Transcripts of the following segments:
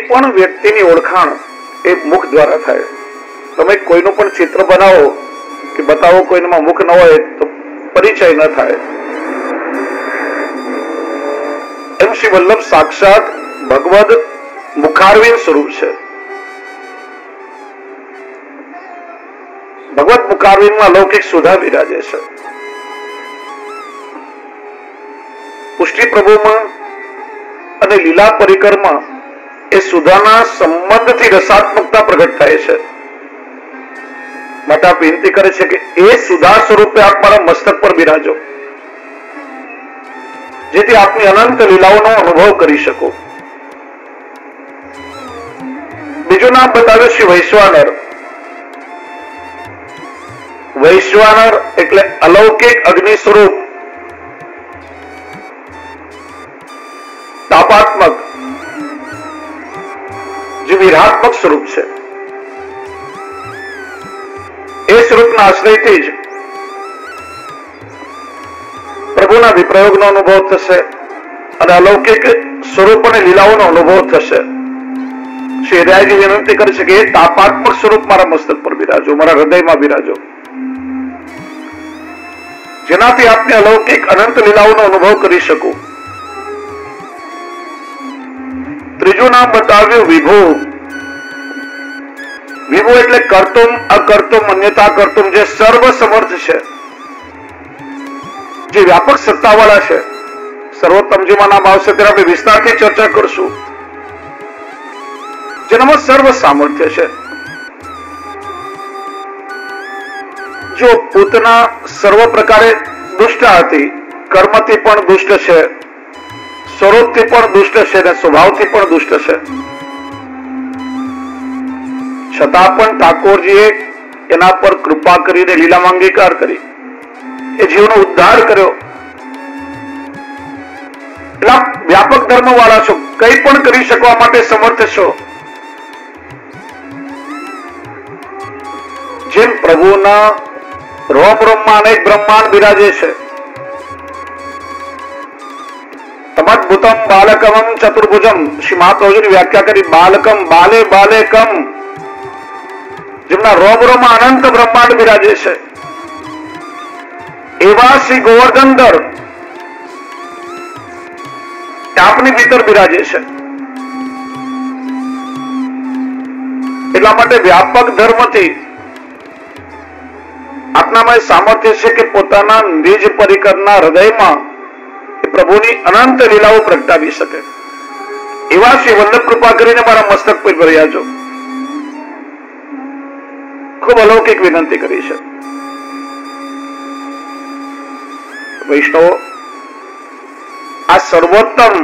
પણ વ્યક્તિની ઓળખાણ એ મુખ દ્વારા થાય। તમે કોઈનું પણ ચિત્ર બનાવો કે બતાવો, કોઈનામાં મુખ ન હોય તો પરિચય ન થાય। એમ શ્રી વલ્લભ સાક્ષાત ભગવદ મુખારવિંદ સ્વરૂપ છે। ભગવત મુખારવિંદમાં લૌકિક સુધા વિરાજે છે। પુષ્ટિ પ્રભુમાં અને લીલા પરિકરમાં એ સુધાના સંબંધથી રસાત્મકતા પ્રગટ થાય છે। માટે આપ વિનંતી કરે છે કે એ સુધા સ્વરૂપે આપ મારા મસ્તક પર બિરાજો, જેથી આપની અનંત લીલાઓનો અનુભવ કરી શકો। બીજું નામ બતાવ્યું શ્રી વૈશ્વાનર। વૈશ્વાનર એટલે અલૌકિક અગ્નિ સ્વરૂપ, તાપાત્મક, જે વિરાત્મક સ્વરૂપ છે। એ સ્વરૂપના આશ્રયથી જ પ્રભુના વિપ્રયોગનો અનુભવ થશે અને અલૌકિક સ્વરૂપ અને લીલાઓનો અનુભવ થશે। શ્રી હરિરાયજી વિનંતી કરે છે કે એ તાપાત્મક સ્વરૂપ મારા મસ્તક પર બિરાજો, મારા હૃદયમાં બિરાજો, જેનાથી આપને અલૌકિક અનંત લીલાઓનો અનુભવ કરી શકો। ત્રીજું નામ બતાવ્યું વિભુ। વિભુ એટલે કર્તુમ અકર્તુમ અન્યતા કર્તુમ, જે સર્વ સમર્થ છે, જે વ્યાપક સત્તાવાળા છે। સર્વોત્તમજીમાં નામ આવશે ત્યારે આપણે વિસ્તારથી ચર્ચા કરશું। જેનામાં સર્વ સામર્થ્ય છે। જો પૂતના સર્વ પ્રકારે દુષ્ટ હતી, કર્મથી પણ દુષ્ટ છે, સ્વરૂપથી પણ દુષ્ટ છે અને સ્વભાવથી પણ દુષ્ટ છે, છતાં પણ ઠાકોરજીએ એના પર કૃપા કરીને લીલામાં અંગીકાર કરી, એ જીવનો ઉદ્ધાર કર્યો। એટલે વ્યાપક ધર્મ વાળા છો, કંઈ પણ કરી શકવા માટે સમર્થ છો। જેમ પ્રભુના રોમ રોમમાં અનેક બ્રહ્માંડ બિરાજે છે। તમદ્ભુતમ બાલકમ ચતુર્ભુજમ, શ્રી મહાપ્રભુજીની વ્યાખ્યા કરી, બાલકમ બાલે બાલેકમ, જેમના રોમ રોમમાં અનંત બ્રહ્માંડ બિરાજે છે, એવા શ્રી ગોવર્ધનધર આપની ભીતર બિરાજે છે। એટલા માટે વ્યાપક ધર્મથી આપનામાં સામર્થ્ય છે કે પોતાના નિજ પરિકરના હૃદયમાં પ્રભુની અનંત લીલાઓ પ્રગટાવી શકે। એવા શ્રી વલ્લભ કૃપા કરીને મારા મસ્તક પર બિરાજો। ખૂબ અલૌકિક વિનંતી કરી છે। વૈષ્ણવો, આ સર્વોત્તમ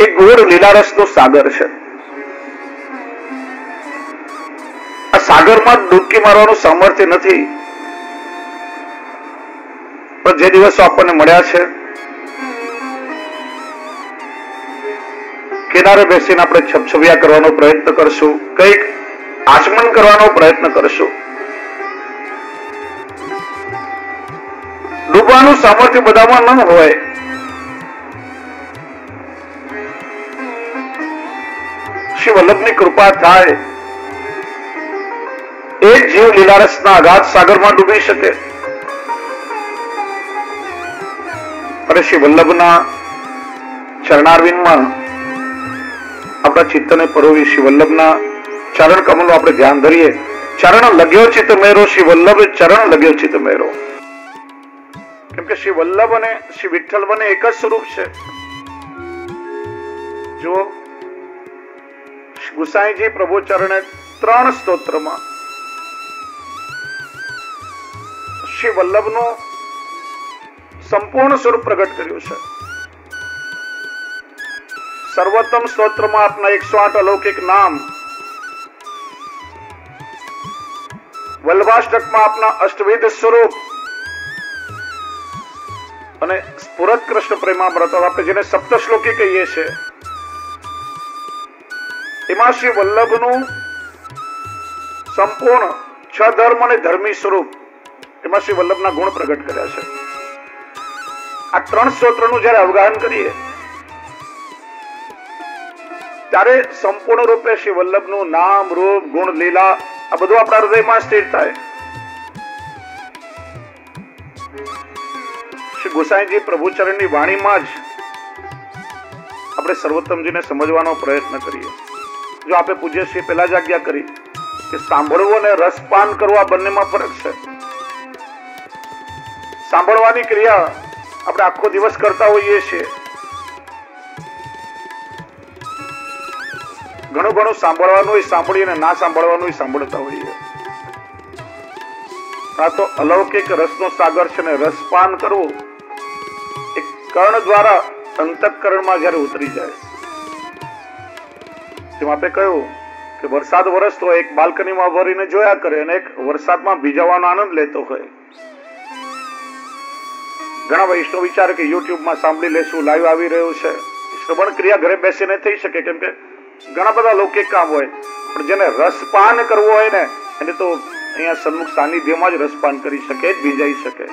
એક ગોળ લીલારસનો સાગર છે। આ સાગરમાં ડૂબકી મારવાનું સામર્થ્ય નથી, પણ જે દિવસો આપણને મળ્યા છે, કિનારે બેસીને આપણે છપછપિયા કરવાનો પ્રયત્ન કરશું, કંઈક આચમન કરવાનો પ્રયત્ન કરશું। ડૂબવાનું સામર્થ્ય બધામાં ન હોય, શ્રી વલ્લભની કૃપા થાય, એક જીવ લીલારસના અગાધ સાગરમાં ડૂબી શકે અને શ્રી વલ્લભના ચરણારવિંદમાં આપણા ચિત્તને પરોવી શ્રી વલ્લભના ચરણ કમલનું આપણે ધ્યાન ધરીએ। ચરણ લગ્યો ચિત્ત મેરો, શ્રી વલ્લભ ચરણ લગ્યો ચિત્ત મેરો। કેમ કે શ્રી વલ્લભ અને શ્રી વિઠ્ઠલ બંને એક જ સ્વરૂપ છે। જો ગુસાઈજી પ્રભુ ચરણે 3 સ્તોત્રમાં શ્રી વલ્લભનું સંપૂર્ણ સ્વરૂપ પ્રગટ કર્યું છે। સર્વોત્તમ સ્તોત્રમાં આપના 108 અલૌકિક નામ, વલ્લભાષ્ટકમાં આપના અષ્ટવિધ સ્વરૂપ અને સ્ફુરત કૃષ્ણ પ્રેમામૃત, આપણે જેને સપ્તશ્લોકી કહીએ છીએ, એમાં શ્રી વલ્લભનું સંપૂર્ણ 6 ધર્મ અને ધર્મી સ્વરૂપ, એમાં શ્રી વલ્લભના ગુણ પ્રગટ કર્યા છે। આ 3 સ્તોત્રનું જયારે અવગાહન કરીએ ત્યારે સંપૂર્ણ રૂપે શ્રી વલ્લભનું નામ, રૂપ, ગુણ, લીલા આ બધું આપણા હૃદયમાં સ્થિર થાય. શ્રી ગોસાઈજી પ્રભુચરણની વાણીમાં જ આપણે સર્વોત્તમજીને સમજવાનો પ્રયત્ન કરીએ. જો આપણે પૂજ્ય શ્રી પહેલા જ આજ્ઞા કરી કે સાંભળવું અને રસપાન કરવું આ બંનેમાં ફરક છે. સાંભળવાની ક્રિયા આપણે આખો દિવસ કરતા હોઈએ છીએ. ઘણું ઘણું સાંભળવાનું હોય સાંભળીએ અને ના સાંભળવાનું હોય સાંભળતા હોઈએ. આ તો અલૌકિક રસનો સાગર છે ને રસપાન કરવું એક કર્ણ દ્વારા અંતઃકરણમાં જયારે ઉતરી જાય. જેમ આપણે કહ્યું કે વરસાદ વરસતો હોય, એક બાલ્કનીમાં ભરીને જોયા કરે અને એક વરસાદમાં ભીજાવાનો આનંદ લેતો હોય. ઘણા વૈષ્ણવ વિચારે કે યુટ્યુબમાં સાંભળી લેશું, લાઈવ આવી રહ્યું છે. શ્રવણ ક્રિયા ઘરે બેસીને થઈ શકે, કેમ કે ઘણા બધા લૌકિક કામ હોય, પણ જેને રસપાન કરવો હોય ને એને તો અહીંયા સન્મુખ સાનિધ્યમાં જ રસપાન કરી શકે, ભીજાઈ શકે.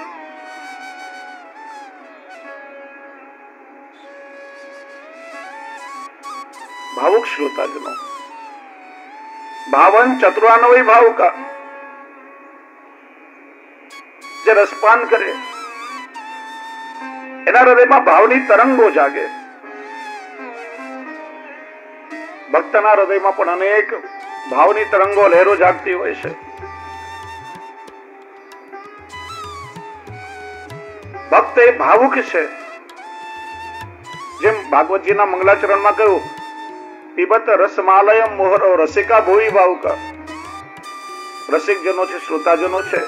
ભાવુક શ્રોતાજનો ભાવન ચતુરાનવય ભાવુકા જે રસપાન કરે એના હૃદયમાં ભાવની તરંગો જાગે. ભક્તના હૃદયમાં પણ અનેક ભાવની તરંગો, લહેરો જાગતી હોય છે. ભક્ત એ ભાવુક છે. જેમ ભાગવતજીના મંગલાચરણમાં કહ્યું, પીબત રસમાલયમ મોહરો રસિકા ભોવી ભાવુકા. રસિક જનો છે, શ્રોતાજનો છે,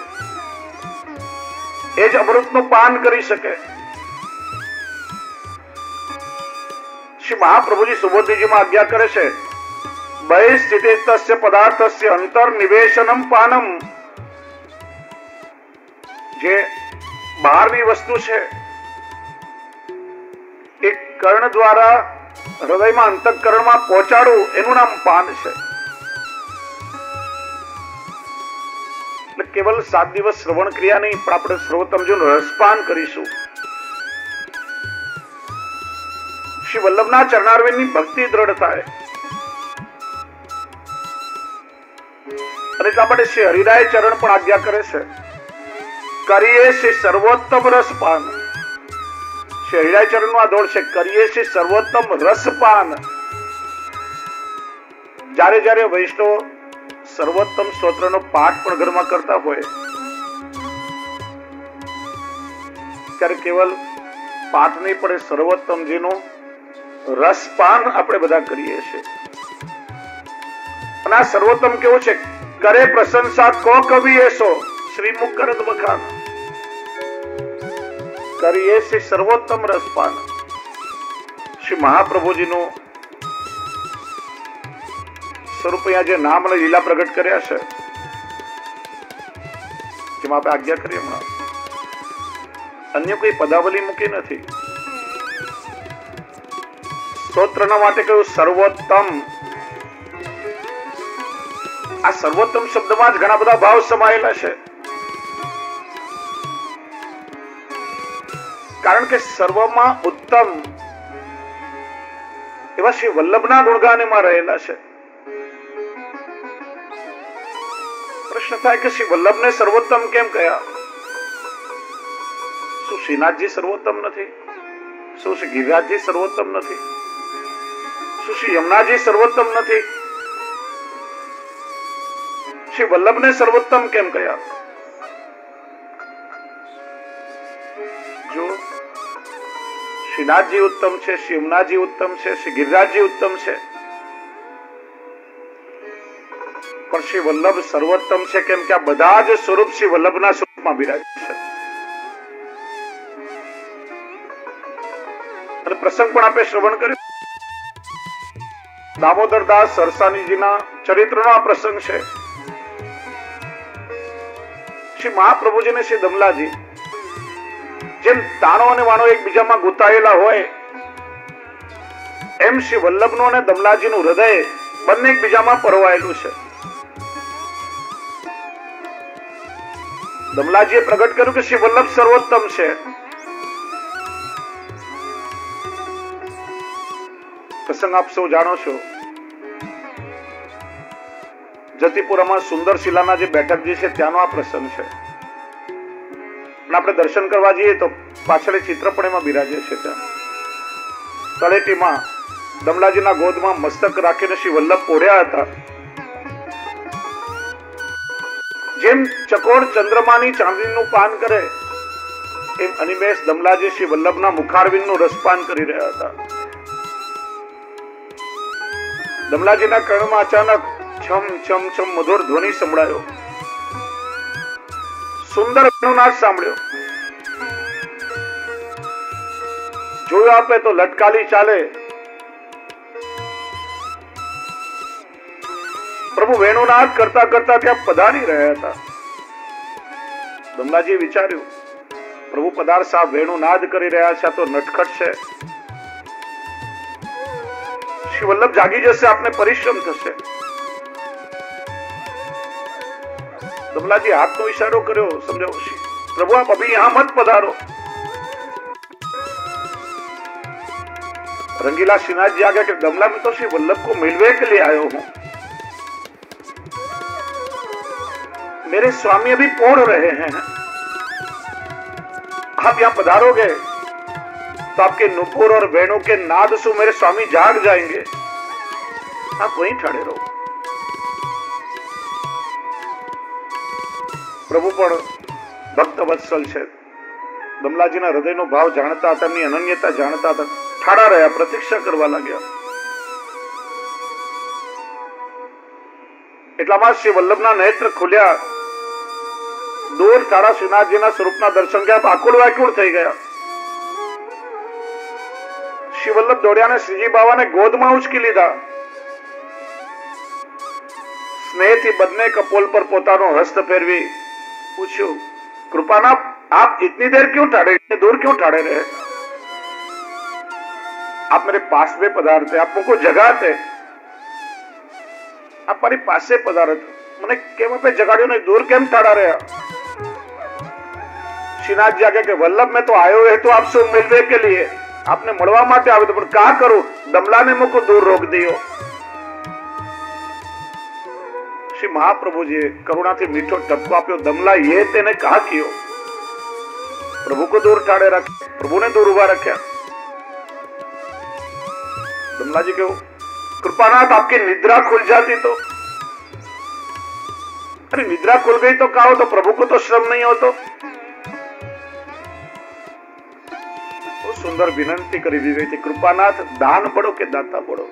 એ જ અમૃતનું પાન કરી શકે. શ્રી મહાપ્રભુજી સુબોધજીમાં આજ્ઞા કરે છે, બહિસ્થિતસ્ય પદાર્થસ્ય અંતર્નિવેશનમ પાનમ. જે બહારની વસ્તુ છે એ કર્ણ દ્વારા હૃદયમાં અંતઃકરણમાં પહોંચાડવું એનું નામ પાન છે. એટલે કેવલ 7 દિવસ શ્રવણ ક્રિયા નહીં, પણ આપણે સર્વોત્તમજીનું રસપાન કરીશું. શ્રી વલ્લભના ચરણારવિંદની ભક્તિ દ્રઢ થાય. અને એટલા માટે શ્રી હરિરાય ચરણ પણ આજ્ઞા કરે છે, કરીએ શ્રી સર્વોત્તમ રસપાન. શ્રી હરિરાય ચરણ નો આ દોડ છે, કરીએ શ્રી સર્વોત્તમ રસપાન. જ્યારે જ્યારે વૈષ્ણવ સર્વોત્તમ સ્તોત્રનો પાઠ પણ ઘરમાં કરતા હોય ત્યારે કેવલ પાઠ નહીં પડે, સર્વોત્તમજીનું રસપાન આપણે બધા કરીએ છીએ. અને આ સર્વોત્તમ કેવું છે, કરે પ્રશંસા કો કવિ એસો શ્રીમુખ કરત વખાન. કરીએ શ્રી સર્વોત્તમ રસપાન. શ્રી મહાપ્રભુજીનું સ્વરૂપ અહીંયા જે નામ અને લીલા પ્રગટ કર્યા છે, જેમાં આપણે આજ્ઞા કરીએ હમણાં, અન્ય કોઈ પદાવલી મૂકી નથી. સ્તોત્રના માટે કહ્યું સર્વોત્તમ. આ સર્વોત્તમ શબ્દમાં જ ઘણા બધા ભાવ સમાયેલા છે. કારણ કે સર્વમાં ઉત્તમ એવા શ્રી વલ્લભના ગુણગાન એમાં રહેલા છે. પ્રશ્ન થાય કે શ્રી વલ્લભને સર્વોત્તમ કેમ કહ્યા? શું શ્રીનાથજી સર્વોત્તમ નથી? શું શ્રી ગિરિરાજજી સર્વોત્તમ નથી? શું શ્રી યમુનાજી સર્વોત્તમ નથી? શ્રી વલ્લભને સર્વોત્તમ કેમ કહ્યા? જો શ્રીનાથજી ઉત્તમ છે, શ્રી યમુનાજી ઉત્તમ છે, શ્રી ગિરિરાજજી ઉત્તમ છે, પણ શ્રી વલ્લભ સર્વોત્તમ છે કેમ કે આ બધા જ સ્વરૂપ શ્રી વલ્લભના સ્વરૂપમાં બિરાજે છે. અને પ્રસંગ પણ આપણે શ્રવણ કર્યું, દામોદરદાસ સરસાનીજીના ચરિત્રનો આ પ્રસંગ છે. શ્રી મહાપ્રભુજી ને શ્રી દમલાજી જેમ તાણો અને વાણો એકબીજામાં ગુતાયેલા હોય એમ શ્રી વલ્લભનું અને દમલાજીનું હૃદય બંને એકબીજામાં પરોવાયેલું છે. દમલાજીએ પ્રગટ કર્યું કે શ્રી વલ્લભ સર્વોત્તમ છે. પ્રસંગ આપ સૌ જાણો છો. જતીપુરામાં સુંદર શિલાના જે બેઠક જે છે ત્યાંનો આ પ્રસંગ છે. આપણે દર્શન કરવા જઈએ તો પાછળ ચિત્ર પણ એમાં બિરાજે છે. ત્યાં તળેટીમાં દમલાજીના ગોદમાં મસ્તક રાખીને શ્રી વલ્લભ પોઢ્યા હતા. જેમ ચકોર ચંદ્રમાની ચાંદનીનું પાન કરે એમ અનિમેષ દમલાજી શ્રી વલ્લભના મુખારવિંદનું રસપાન કરી રહ્યા હતા. દમલાજીના કર્ણમાં અચાનક છમ છમ છમ મધુર ધ્વનિ સંભળાયો. સુંદર વેણુનાદ સાંભળ્યો. જોયું આપે તો લટકાલી ચાલે પ્રભુ વેણુનાદ કરતા કરતા ત્યાં પધારી રહ્યા હતા. દમલાજીએ વિચાર્યું, પ્રભુ પધાર સાહેબ વેણુનાદ કરી રહ્યા છે, તો નટખટ છે. શ્રી વલ્લભ જાગી જશે, આપને પરિશ્રમ થશે. દમલાજી હાથનો ઈશારો કર્યો, સમજાવો પ્રભુ આપ અભી યહાં મત પધારો. रंगीला श्रीनाथ जी आ गया कि गमला में तो श्री वल्लभ को मिलने के लिए आयो हूं. मेरे स्वामी अभी पौड़ रहे हैं, आप यहां पधारोगे तो आपके नुपुर और वेणु के नाद से मेरे स्वामी जाग जाएंगे. आप वहीं खड़े रहो. प्रभु पण भक्त वत्सल છે. દમલાજીના હૃદયનો ભાવ જાણતા હતા, એમની અનન્યતા જાણતા હતા. ઠાડા રહ્યા, પ્રતીક્ષા કરવા લાગ્યા. એટલામાં શ્રી વલ્લભના નેત્ર ખુલ્યા. દૂર તારા શ્રીનાથજીના સ્વરૂપના દર્શન કર્યા, આકુળ વ્યાકુળ થઈ ગયા. શ્રી વલ્લભ દોડ્યા ને શ્રીજી બાવાને ગોદમાં ઉચકી લીધા. સ્નેહથી બંને કપોલ પર પોતાનો હસ્ત ફેરવી પૂછ્યું, કૃપાનાથ आप इतनी देर क्यों ठाड़े, इतनी दूर क्यों ठाड़े रहे? आप मेरे पास में पधारते, आप मुझको जगाते, आप मेरे पास से पधारते, मैंने केम पे जगाड़ियो नहीं, दूर केम ठाड़ा रहा? श्रीनाथ जी आगे के वल्लभ में तो आयो है तो आपसे मिलने के लिए, आपने मड़वा माटे आवे तो पर क्या करूं? दमला ने मुझको दूर रोक दियो. श्री महाप्रभु जी करुणा थी मीठो टपको आप्यो. दमला ये तेने कहा कियो? प्रभु को दूर ठाड़े रखे, प्रभु ने दूर उभा रखा. दमला जी क्यों? कृपानाथ आपकी निद्रा खुल जाती तो? अरे निद्रा खुल गई तो कहा हो, तो प्रभु को तो श्रम नहीं हो तो? वो सुंदर विनंती करी दी गई थी, कृपानाथ दान बढ़ो के दाता बढ़ो.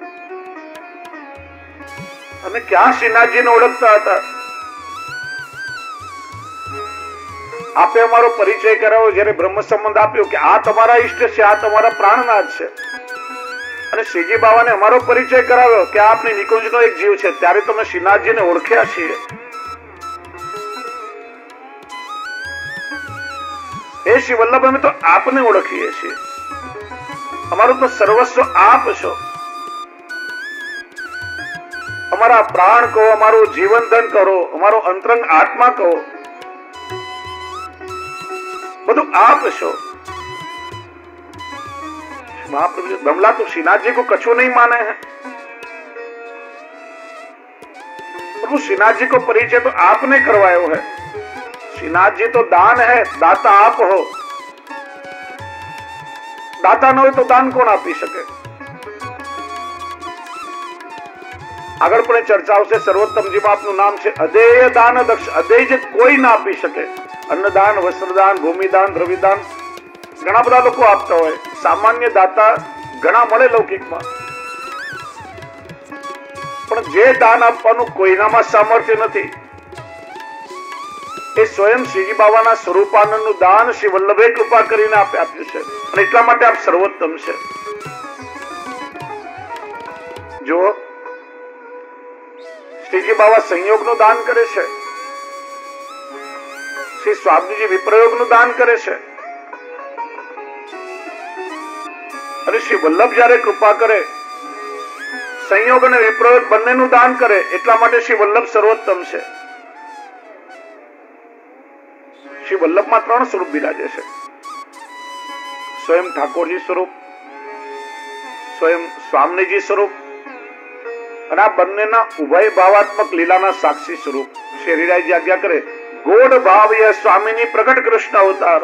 અને ક્યાં શ્રીનાથજી ને ઓળખતા હતા? આપે અમારો પરિચય કરાવ્યો, જ્યારે બ્રહ્મ સંબંધ આપ્યો કે આ તમારા ઈષ્ટ છે, આ તમારા પ્રાણનાથ છે. અને શ્રીજી બાવાને અમારો પરિચય કરાવ્યો કે આ આપની નિકુંજનો એક જીવ છે, ત્યારે તમે શ્રીનાથજીને ઓળખ્યા છીએ. એ શ્રી વલ્લભ અમે તો આપને ઓળખીએ છીએ. અમારું તો સર્વસ્વ આપ છો. અમારા પ્રાણ કહો, અમારું જીવન ધન કરો, અમારો અંતરંગ આત્મા કહો, બધું आप છો. महाप्रभु दमला तो श्रीनाथ जी को कछु नहीं माने हैं. प्रभु श्रीनाथ जी को परिचय तो आपने करवायो है. श्रीनाथ जी तो दान है, दाता आप हो. दाता न हो तो दान कौन आपी सके? આગળ પણ ચર્ચા આવશે. સર્વોત્તમજી માં આપનું નામ છે અદેય દાન દક્ષ. અદેય જે કોઈ ના આપી શકે. અન્નદાન, વસ્ત્રદાન, ભૂમિદાન, દ્રવ્યદાન ઘણા બધા લોકો આપતા હોય. સામાન્ય દાતા ઘણા મળે લૌકિકમાં, પણ જે દાન આપવાનું કોઈનામાં સામર્થ્ય નથી, એ સ્વયં શ્રીજી બાવાના સ્વરૂપાનંદનું દાન શ્રી વલ્લભે કૃપા કરીને આપ્યું છે. અને એટલા માટે આપ સર્વોત્તમ છે. જો શ્રીજી બાવા સંયોગનું દાન કરે છે, શ્રી સ્વામીજી વિપ્રયોગનું દાન કરે છે, અને શ્રી વલ્લભ જયારે કૃપા કરે સંયોગ અને વિપ્રયોગ બંનેનું દાન કરે. એટલા માટે શ્રી વલ્લભ સર્વોત્તમ છે. શ્રી વલ્લભમાં 3 સ્વરૂપ બિરાજે છે. સ્વયં ઠાકોરજી સ્વરૂપ, સ્વયં સ્વામીજી સ્વરૂપ અને આ બંનેના ઉભય ભાવાત્મક લીલાના સાક્ષી સ્વરૂપ શેરીરાયજી આજ્ઞા કરે, ગોડ ભાવ યહ સ્વામીની પ્રગટ કૃષ્ણ અવતાર.